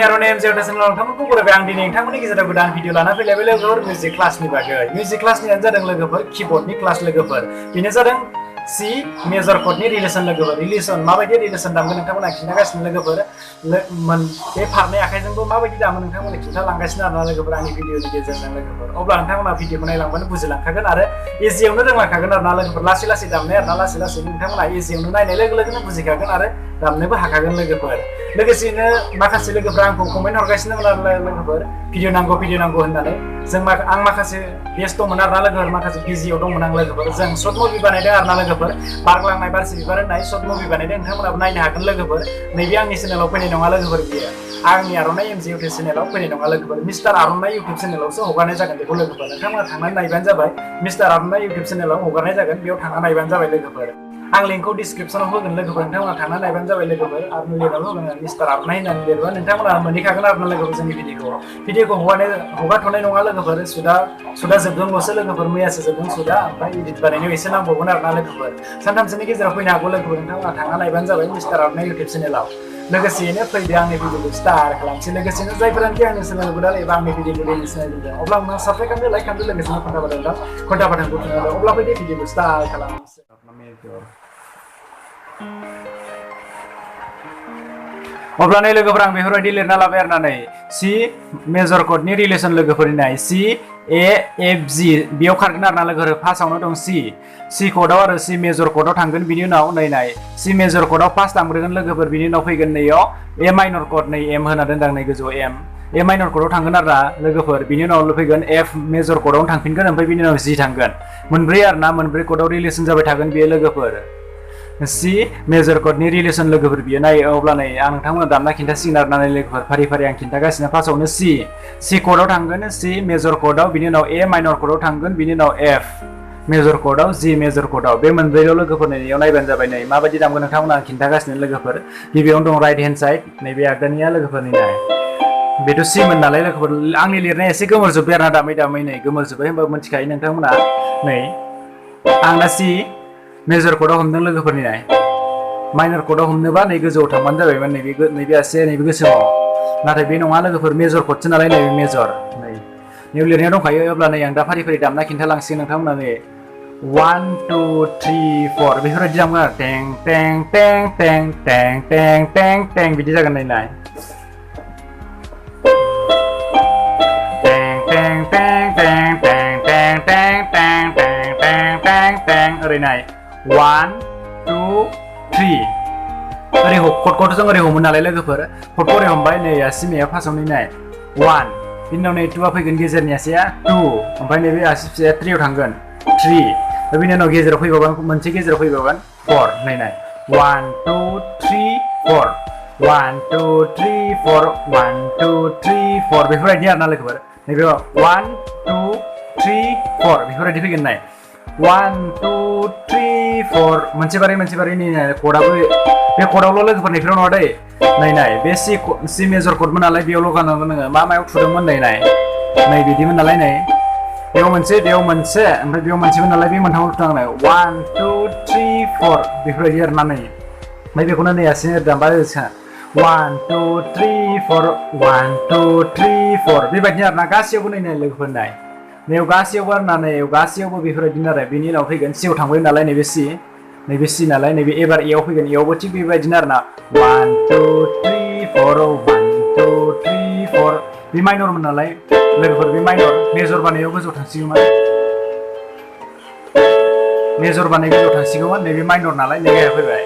आंनि आर'नाइ एमजे चेनेलाव नोंथांमोनखौ बरायबाय आं दिनै नोंथांमोननि गेजेराव गोदान भिडिअ लाना फैलायबाय लोगोफोर मिउजिक क्लासनि बागै मिउजिक क्लासनियानो जादों लोगोफोर कीबोर्डनि क्लास लोगोफोर बेनो जादों C मेजर कर्डनि रिलेसन लोगोफोर रिलेसन माबायदि रिलेसन दामगोन नोंथांमोना खिन्थागासिनो लोगोफोर बे फारनै आखाइजोंबो माबायदि दामो नोंथांमोना खिन्थालांगासिनो आरोना लोगोफोर आंनि भिडिअनि गेजेरजों लोगोफोर अब्ला नोंथांमोना भिडिअखौ नायलांबानो बुजिलांखागोन आरो इजियावनो रोंलांखागोन आरोना लोगोफोर लासै लासै दामनाय आरोना लासै लासै नोंथांमोना इजियावनो नायनाय लोगो लोगोनो बुजिखागोन आरो दामनोबो हाखागोन लोगोफोर लोगोसेनो माखासे लोगोफ्रा आंखौ कमेन्ट हरगासिनोमोन आरो लोगोफोर भिडिअ नांगौ होननानै आं माखासे बेस्थ'मोन आरोना लोगोफोर माखासे बिजियाव दंमोन आं लोगोफोर जों सर्ट मुभि बानायदों आरोना लोगोफोर बारग्लांनाय बारसे बिबार होननाय सर्ट मुभि बानायदों नोंथांमोनाबो नायनो हागोन लोगोफोर नैबे आंनि चेनेलाव फैनाय नङा लोगोफोर बियो आंनि आर'नाइ एमजे इउटिउब चेनेलाव फैनाय नङा लोगोफोर मिस्टार आर'नाइ इउटिउब चेनेलावसो हगारनाय जागोन बेखौ लोगोफोर नोंथांमोना थांनानै नायबानो जाबाय मिस्टार आर'नाइ इउटिउब चेनेलाव हगारनाय जागोन बेयाव थांनानै नायबानो जाबाय लोगोफोर आं लिंकखौ डिसक्रिपसनाव होगोन लोगोफोर नोंथांमोना थांनानै नायबानो जाबाय लोगोफोर आरो लिरनायाव होगोन मिस्टार आर'नाइ होननानै लिरबा नोंथांमोना मोनहैखागोन आरोना लोगोफोर जोंनि भिडिअखौ हगारथ'नाय नङा लोगोफोर सुदा जोबदोंल'सो लोगोफोर मैयासो जोबदों सुदा ओमफ्राय इडिट बानायनायाव एसे नांबावगोन आरोना लोगोफोर सानथामसोनि गेजेराव फैनो हागौ लोगोफोर नोंथांमोना थांना नायबानो जाबाय मिस्टार आर'नाइ इउटिउब चेनेलाव लोगोसेयैनो फैदो आंनि भिडिअखौ स्टार्ट खालामसै लोगोसेनो जायफोरानोखि आंनि चेनेलखौ दा एबा आंनि भिडिअखौ दिनै सिनायदों अब्ला आंनो साबस्क्राइब खालामदो लाइक खालामदो लोगोसेनो घन्टा बाटनखौ थुनादो अब्ला फैदो भिडिअखौ स्टार्ट खालामसै अब्ला नै लोगोफोर आं बेफोरबायदि लिरना लाबाय आरोना नै C मेजर कर्डनि रिलेसन लोगोफोरनि नाय C A F G बेयाव खारगोन आरोना लोगोफोर फार्स्टआवनो दं C कर्डआव आरो C मेजर कर्डआव थांगोन बिनि उनाव नै नाय C मेजर कर्डआव फार्स्ट दामग्रोगोन लोगोफोर बिनि उनाव फैगोन नैयाव A माइनर कर्ड नै M होना दोनदां नै गोजौआव M A माइनर कर्डआव थांगोन आरोना लोगोफोर बिनि उनाव फैगोन F मेजर कर्डआवनो थांफिनगोन ओमफ्राय बिनि उनाव G थांगोन मोनब्रै आरोना मोनब्रै कर्डआव रिलेसन जाबाय थागोन बेयो लोगोफोर C मेजर कर्डनि रिलेसन लोगोफोर बियो नायो अब्ला नै आं नोंथांमोना दामना खिन्थासिगोन आरोना नै लोगोफोर फारि फारि आं खिन्थागासिनो फार्स्टआवनो C कर्डआव थांगोन C मेजर कर्डआव बिनि उनाव A माइनर कर्डआव थांगोन बिनि उनाव F मेजर कर्डआव G मेजर कर्डआव बे मोनब्रैयाव लोगोफोर नैयाव नायबानो जाबाय नै माबायदि दामगोन नोंथांमोना आं खिन्थागासिनो लोगोफोर गिबियावनो दं राइट हेन्ड साइड नैबे आगदानिया लोगोफोरनि नाय बेथ' C मोन नालाय लोगोफोर आंनि लिरनाया एसे गोमोरजोब्बाय आरोना दामै नै गोमोरजोब्बाय होनबा मिथिखायो नोंथांमोना नै आंना C मेजर कर्डआव हमदों लोगोफोरनि नाय माइनर कर्डआव हमनोबा नै गोजौआव थांबानो जाबायमोन नैबे आसे नैबे गोसोआव नाथाय बे नङा लोगोफोर मेजर कर्डसो नालाय नैबे मेजर नै नैयाव लिरनायाव दंखायो अब्ला नै आं दा फारि फारि दामना खिन्थालांसिगोन नोंथांमोना नै 1 2 3 4 बेफोरबायदि दामगोन आरो टें टें टें टें टें टें टें टें बिदि जागोन नै नाय टें टें टें टें टें टें टें टें टें टें टें ओरै नाय 1 2 3 ओरै कर्डखौथ' जों ओरै हमो नालाय लोगोफोर कर्डखौ ओरै हमबाय नै आसिमाया फार्स्टआवनो नाय 1 बिनि उनाव नै 2आ फैगोन गेजेरनि आसिया 2 ओमफ्राय नैबे आसि फिसाया 3 आव थांगोन 3 बिनि उनाव गेजेराव फैबावगोन मोनसे गेजेराव फैबावगोन 4 नाय 1 2 3 4 1 2 3 4 1 2 3 4 बेफोरबायदि आरोना लोगोफोर नैबे 1 2 3 4 बेफोरबायदि फैगोन नाय 1 2 3 4 मोनसे बारै नै कर्डआबो बे कर्डआवल' लोगोफोर नैफ्राव नङा दै नाय बे C मेजर कर्डमोन नालाय बेयावल' गाननांगोन नोङो मायाव थुदोंमोन नै बिदिमोन नालाय नै बेयाव मोनसे ओमफ्राय बेयाव मोनसेमोन नालाय बे मोनथामाव थुनांगोन 1 2 3 4 बेफोरबायदि आरोना नै ओमफ्राय बेखौनो नै आसिनो दामबा 1 2 3 4 1 2 3 4 बेबायदि आरोना गासैयावबो नै लोगोफोर नाय नैयाव गासैयावबो आरोना नैयाव गासैयावबो बेफोरबायदिनो आरो बेनि उनाव फैगोन C आव थांबाय नालाय नैबे C नालाय नैबे एबार A आव फैगोन एयावबो थिग बेबायदिनो आरोना 1 2 3 4 1 2 3 4 बे माइनरमोन नालाय लोगोफोर बे माइनर मेजर बानायाव गोजौआव थांसिगौमोन नैबे माइनर नालाय नै गाहायाव फैबाय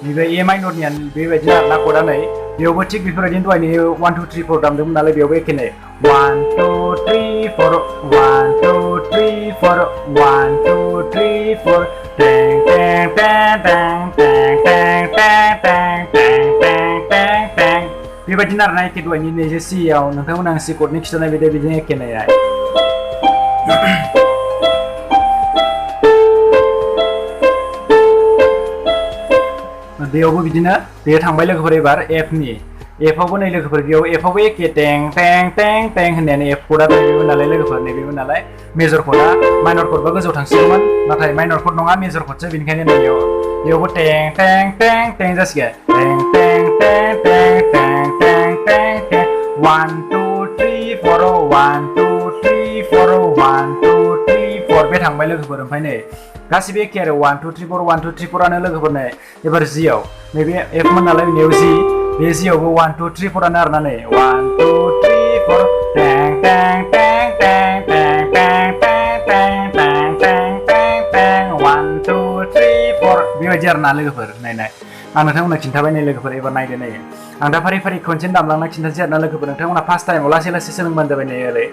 नैबे A माइनरनिया बेबायदिनो आरोना कर्डआ नै बेयावबो थिग बेफोरबायदिनो दहायनि 1 2 3 4 दामदोंमोन नालाय बेयावबो एखे नै 1 2 3 4 1 2 3 4 1 2 3 4 टें टें टें टें टें टें टें टें टें टें टें टें बेबायदिनो आरोना एखे दहायनि नैजे C आव नोंथांमोना आं C कर्डनि खिथानाय बायदि बिदिनो एखे नाय बेयावबो बिदिनो बेयो थांबाय लोगोफोर एबार F आवबो नै लोगोफोर बेयाव F आवबो एखे टें टें टें टें होननायानो F कर्डआ नैबेमोन नालाय लोगोफोर नैबेमोन नालाय मेजर कर्डआ माइनर कर्डबा गोजौआव थांसिगौमोन नाथाय माइनर कर्ड नङा मेजर कर्डसो बेनिखायनो बेयावबो टें टें टें टें जासिगोन टें टें टें टें टें टें टें 1 2 3 4 1 2 3 4 1 2 3 4 बे थांबाय लोगोफोर ओमफ्राय नै गासिबो एखे आरो 1 2 3 4 1 2 3 4 आनो लोगोफोर नै एबार G आव नैबे F मोन नालाय बेयाव G बे G आवबो 1 2 3 4 आनो आरोना नै 1 2 3 4 टें टें टें टें टें टें टें टें टें टें टें 1 2 3 4 बेबायदि आरोना लोगोफोर नायनाय आं नोंथांमोननो खिन्थाबाय नै लोगोफोर एबार नायदो नै आं दा फारि फारि खनसेनो दामलांना खिन्थासै आरोना लोगोफोर नोंथांमोना फार्स्ट टाइमाव लासै लासै सोलोंबानो जाबाय नै ओरै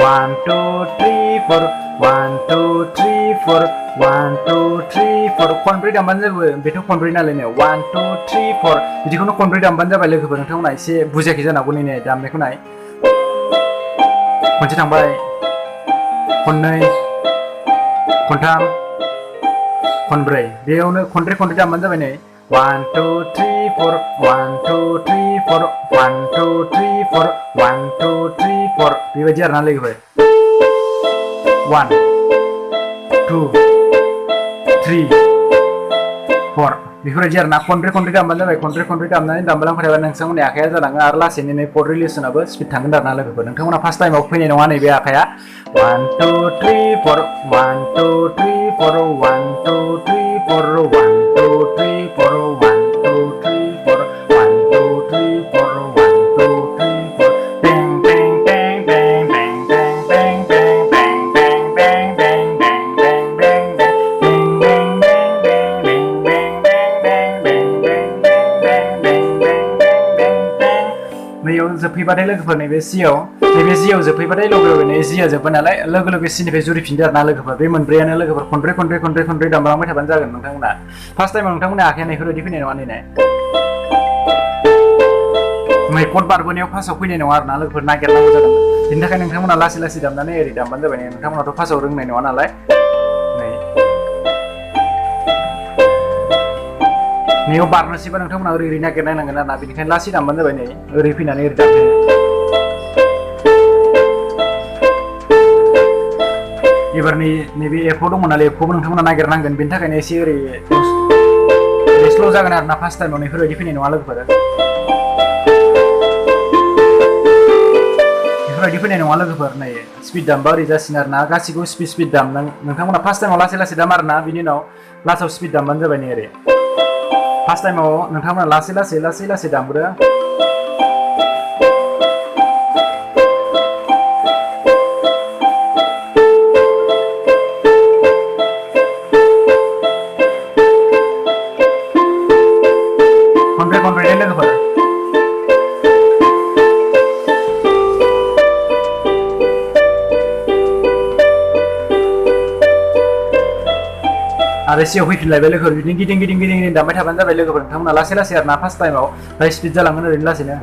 1 2 3 4 1 2 3 4 1 2 3 4 खनब्रै दामबानो जाबाय बेथ' खनब्रै नालाय नै 1 2 3 4 बिदिखौनो खनब्रै दामबानो जाबाय लोगोफोर नोंथांमोना एसे बुजियाखै जानांगौ नै दामनायखौ नाय खनसे थांबाय खननै खनथाम खनब्रै बेयावनो खनब्रै खनब्रै दामबानो जाबाय नै 1 2 3 4 1 2 3 4 1 2 3 4 1 2 3 4 बेबायदि आरोना लोगोफोर 1 2 3 4 बेफोरबायदि आरोना खनब्रै खनब्रै दामबानो जाबाय खनब्रै खनब्रै दामनानै दामबालांबाय थाबा नोंथांमोननि आखाइया जालाङो आरो लासैनो नै कर्ड रिलेसनाबो स्पिड थांगोन आरोना लोगोफोर नोंथांमोना फार्स्ट टाइमाव फैनाय नङा नैबे आखाइया 1 2 3 4 1 2 3 4 1 2 3 4 1 2 3 4 1 2 3 4 1 2 3 4 1 2 3 4 bang bang bang bang bang bang bang bang bang bang bang bang bang bang नैयाव जोबफैबाथाय लोगोफोर नैबे Cआव नैबे Gआव जोबफैबाथाय लोगोफोर नै Gआ जोब्बाय नालाय लोगो लोगो Cनिफ्राय जुरिफिनदो आरोना लोगोफोर बे मोनब्रैयानो लोगोफोर खनब्रै खनब्रै खनब्रै खनब्रै दामलांबाय थाबानो जागोन नोंथांमोना फार्स्ट टाइमाव नोंथांमोननि आखाइया बेफोरबायदि फैनाय नङा नै नै कर्ड बारबोनायाव फार्स्टआव फैनाय नङा आरोना लोगोफोर नागिरनांगौ जागोन बेनि थाखाय नोंथांमोना लासै लासै दामनानै ओरै दामबानो जाबाय नोंथांमोनाथ' फार्स्टआव रोंनाय नङा नालाय नैयाव बारनोसैबा नोंथांमोना ओरै ओरै नागिरनांगोन आरोना बेनिखायनो लासै दामबानो जाबाय नै ओरै फैनानै ओरै दामनो एबार नैबे Fआव दंमोन नालाय Fखौबो नोंथांमोना नागिरनांगोन बेनि थाखायनो एसे ओरै स्ल' जागोन आरोना फार्स्ट टाइमाव बेफोरबायदि फैनाय नङा लोगोफोर बेफोरबायदि फैनाय नङा लोगोफोर नै स्पिड दामबा ओरै जासिगोन आरोना गासिखौबो स्पिड दाम नोंथांमोना फार्स्ट टाइमाव लासै लासै दाम आरोना बिनि उनाव लास्टआव स्पिड दामबानो जाबाय नै ओरै फार्स्ट टाइमाव नोंथांमोना लासै लासै लासै लासै दामग्रो खनब्रै खनब्रै लोगोफोर आरो Cआव फैफिनलायबाय लोगोफोर बिदिनो गिदिं गिदिं गिदिं गिदिं दामबाय थाबानो जाबाय लोगोफोर नोंथांमोना लासै लासै आरोना फार्स्ट टाइमाव ओमफ्राय स्पिड जालांगोन ओरैनो लासैनो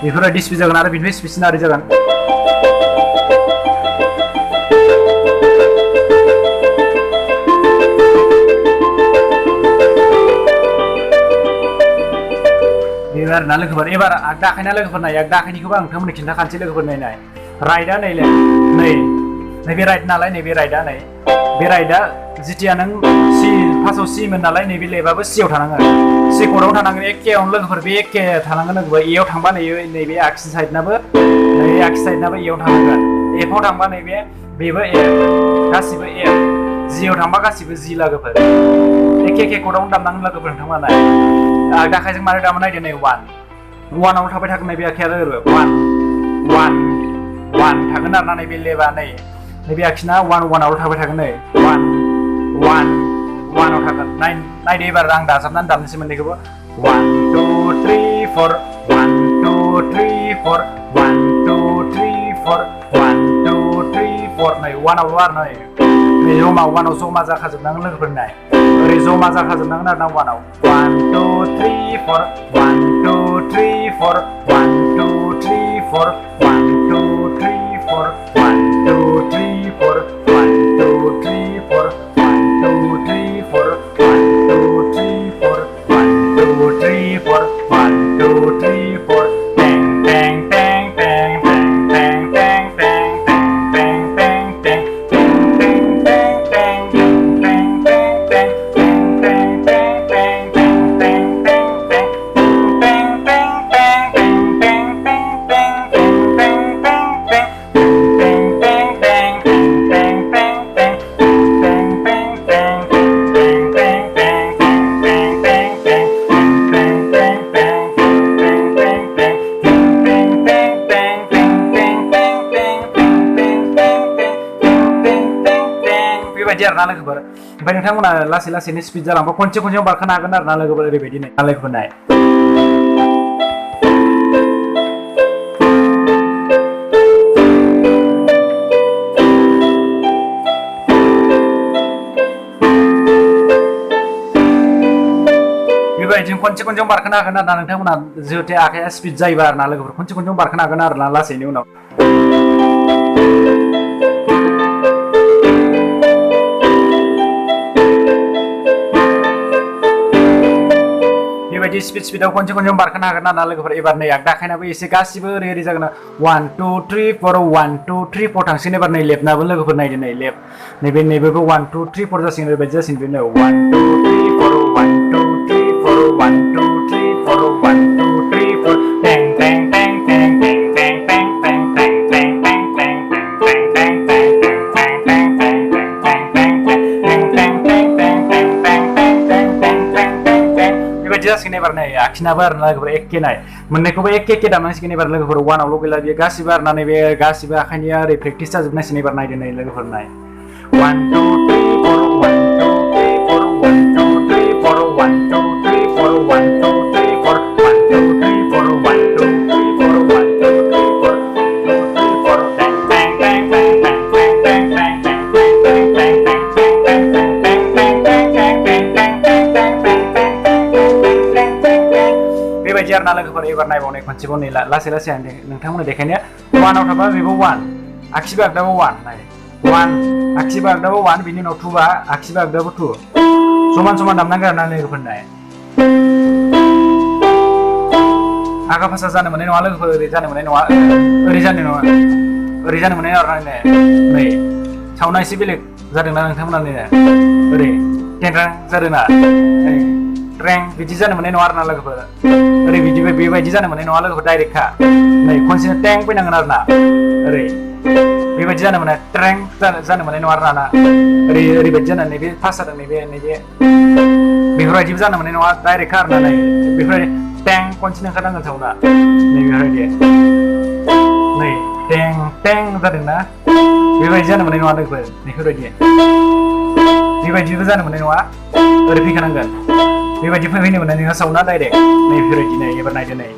बेफोरबायदि स्पिड जागोन आरो बिनिफ्राय स्पिडसिन आरै जागोन आरोना लोगोफोर एबार आगदा आखाइना लोगोफोर नाय आगदा आखाइनिखौबो आं नोंथांमोननो खिन्थाखानोसै लोगोफोर नाय राइटआ नैबे राइट नालाय नैबे राइटआ बे राइटआ जिथिया नों फार्स्टआव C मोन नालाय नैबे लेफ्टआबो Cआव थानांगोन C कर्डआव थानांगोन एखेयावनो लोगोफोर बे एखे थानांगोन लोगोफोर Eआव थांबा नैबे आगसि साइडनाबो Eआव थानांगोन Fआव थांबा बेबो F गासिबो F Gआव थांबा गासिबो G लोगोफोर एखे कर्डआवनो दामनांगोन लोगोफोर नोंथांमोना आगदा आखाइजों मारै दामो नायदो नै 1 1आवनो थाबाय थागोन नैबे आखाइया लोगो 1 थागोन आरोना नैबे लेबा नैबे आखिना 1 1आवल' थाबाय थागोन नै 1 1आव थागोन नायदो एबार आं दाजाबनानै दामनोसै मोननैखौबो 1 2 3 4 1 2 3 4 1 2 3 4 1 2 3 4 नै 1आवल' आरो नै जमा 1आव जमा जाखाजोबनांगोन लोगोफोर नाय ओरै जमा जाखाजोबनांगोन आरोना 1आव 1 2 3 4 1 2 3 4 1 2 3 4 1 2 3 4 1 2 3 4 1 2 3 4 1 2 3 4 1 2 3 4 1 2 3 4 1 2 3 4 आरोना लोगोफोर ओमफ्राय नोंथांमोना लासै लासैनो स्पिड जालांबा खनसे बारखोनो हागोन आरोना लोगोफोर ओरैबायदि लोगोफोर नाय बेबायदिनो खनसे बारखोनो हागोन आरोना नोंथांमोना जिहेतु आखाया स्पिड जायोबा आरोना लोगोफोर खनसे बारखोनो हागोन आरोना लासैनि उनाव बेबायदि स्पिडाव खनसे बारखोनो हागोन आरोना लोगोफोर एबार नै आगदा आखायनाबो एसे गासिबो ओरै जागोन 1 2 3 4 1 2 3 4 थांसिगोन एबार नै लेफ्टनाबो लोगोफोर नायदो नै लेफ्ट नैबेबो 1 2 3 4 जासिगोन ओरैबायदि जासिगोन बेनो 1 2 3 4 1 2 3 4 1 2 3 4 1 2 3 4 टें टें टें टें टें टें टें टें टें टें टें टें टें टें जासिगोन एबार नै आखिनाबो आरोना लोगोफोर एखे नाय मोननैखौबो एखे दामनांसिगोन एबार लोगोफोर वानावल' गैला बेयो गासिबो आरोना नैबे गासिबो आखाइनिया ओरै प्रेक्टिस जाजोबनांसिगोन एबार नायदो नै लोगोफोर नाय 1 2 3 4 1 2 3 4 1 2 3 4 1 2 3 4 1 2 3 4 1 2 3 4 1 2 3 4 1 2 3 4 टें टें टें टें टें टें टें टें बेबायदि आरोना लोगोफोर एबार नायबावनाय खनसेबाव नै लासै नोंथांमोना देखायनो 1 आव थाबा बेबो 1 आखिबो आगदाबो 1 नाय 1 आखिबो आगदाबो 1 बिनि उनाव 2 बा आखिबो आगदाबो 2 समान दामनांगोन आरोना लोगोफोर नाय आगा फासा जानो मोननाय नङा लोगोफोर ओरै जानो मोननाय नङा ओरै जानो मोननाय आरोना नै साउन्डआ एसे बेलेग जादोंना नोंथांमोना नै ओरै टेंट्रां जादोंना ट्रें बिदि जानो मोननाय नङा आरोना लोगोफोर ओरै बेबायदि जानो मोननाय नङा लोगोफोर डाइरेक्टखा नै खनसेनो टें फैनांगोन आरोना ओरै बेबायदि जानो मोननाय ट्रें जानो मोननाय नङा आरोना ओरैबायदि जानानै नैबे फास जादों नैबे बेफोरबायदिबो जानो मोननाय नङा डाइरेक्टखा आरोना नै बेफोरबायदि टें खनसेनो ओंखारनांगोन साउन्डआ नै बेफोरबायदि नै टें जादोंना बेबायदि जानो मोननाय नङा लोगोफोर बेबायदिबो जानो मोननाय नङा ओरै फैखानांगोन बेबायदि फैनो मोननाय नङा साउन्डआ डाइरेक्ट नै बेफोरबायदि नै एबार नायदो नै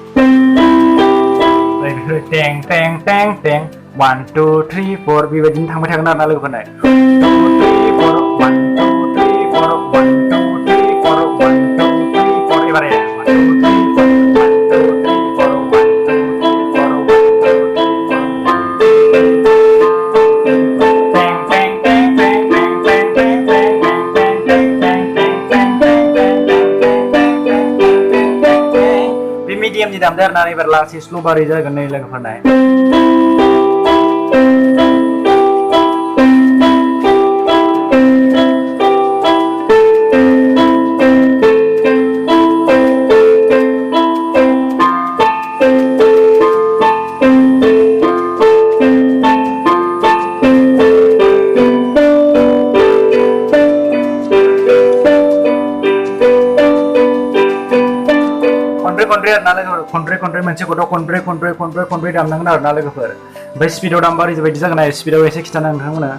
बेफोर टें टें टें टें 1 2 3 4 बेबायदिनो थांबाय थागोन आरोना लोगोफोर नाय 2 3 4 1 2 3 4 1 2 3 4 1 2 3 4 एबार 1 2 3 4 1 2 3 4 1 2 3 4 मिडियामनि दामदो आरोना एबार लासै स्ल' बारै जागोन नै लोगोफोर नाय खनब्रै मोनसे गथ' खनब्रै दामनांगोन आरोना लोगोफोर ओमफ्राय स्पिडाव दामबा ओरैबायदि जागोन आरो स्पिडाव एसे खिथाना नोंथांमोना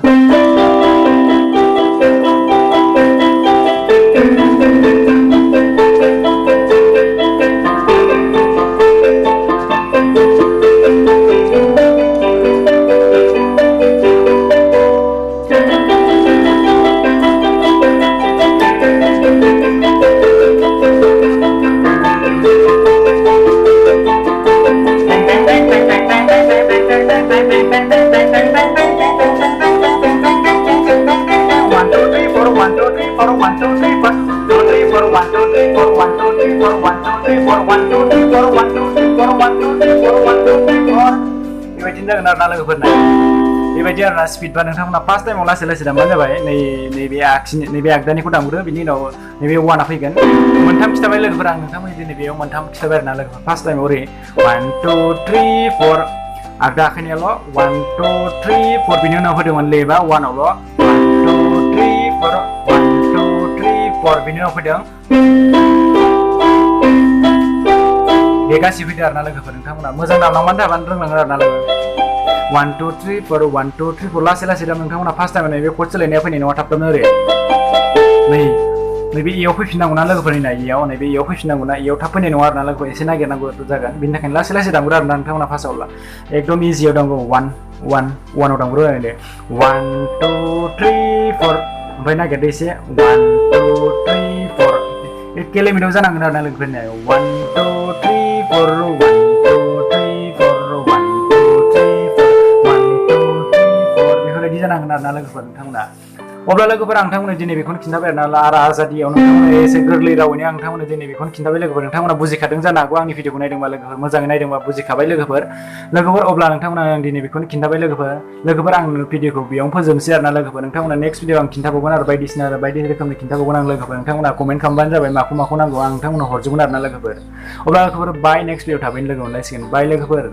बेबायदिनो जागोन आरोना लोगोफोरना बेबायदि आरोना स्पिडबा नोंथांमोना फार्स्ट टाइमाव लासै दामबानो जाबाय नैबे आगदानिखौ दामग्रो बिनि उनाव नैबे वाना फैगोन मोनथाम खिथाबाय लोगोफोर आं नोंथांमोननि दिनै बेयाव मोनथाम खिथाबाय आरोना लोगोफोर फार्स्ट टाइमाव ओरै 1 2 3 4 आगदा आखाइनियाल' 1 2 3 4 बिनि उनाव होदोंमोन लेबा वानावल' 1 2 3 4 1 2 3 4 बिनि उनाव फैदों बे गासिबो फैदों आरोना लोगोफोर नोंथांमोना मोजां दामलांबानो थाबानो रोंलाङो आरोना लोगो 1 2 3 4 1 2 3 4 लासै लासै दाम नोंथांमोना फार्स्ट टाइम नैबे कर्ड सोलायनाया फैनाय नङा थाबथाबनो ओरै नैबे इयाव फैफिननांगौ ना लोगोफोरनि ना इयाव नैबे इयाव फैफिननांगौ ना इयाव थाब फैनाय नङा आरोना लोगोफोर एसे नागिरनांगौ जागोन बिनि थाखायनो लासै लासै दामग्रो आरोना नोंथांमोना फार्स्टआव एकदम इजियाव दामगौ 1 1 1 आव दामग्रो आरो 1 2 3 4 ओमफ्राय नागिरदो एसे 1 2 3 4 एखे लिमिटाव जानांगोन आरोना लोगोफोरनिया 1 2 3 4 1 2 3 4 1 2 3 4 1 2 3 4 बेफोरबायदि जानांगोन आरोना लोगोफोर नोंथांमोना अब्ला लोगोफोर आं नोंथांमोननो दिनै बेखौनो खिन्थाबाय आरोना आरो आजादियाव नोंथांमोननो एसे गोरलै रावैनो आं नोंथांमोननो दिनै बेखौनो खिन्थाबाय लोगोफोर नोंथांमोना बुजिखादों जानो हागौ आंनि भिडिअखौ नायदोंबा लोगोफोर मोजाङै नायदोंबा बुजिखाबाय लोगोफोर अब्ला नोंथांमोना आं दिनै बेखौनो खिन्थाबाय लोगोफोर आं भिडिअखौ बेयावनो फोजोबनोसै आरोना लोगोफोर नोंथांमोना नेक्स्ट भिडिअ आं खिन्थाबावगोन आरो बायदिसिना आरो बायदि रोखोमनि खिन्थाबावगोन आं लोगोफोर नोंथांमोना कमेन्ट खालामबानो जाबाय माखौ नांगौ आं नोंथांमोननो हरजोबगोन आरोना लोगोफोर अब्ला लोगोफोर बाय नेक्स्ट भिडिअ थाबैनो लोगो मोनलायसिगोन बाय लोगोफोर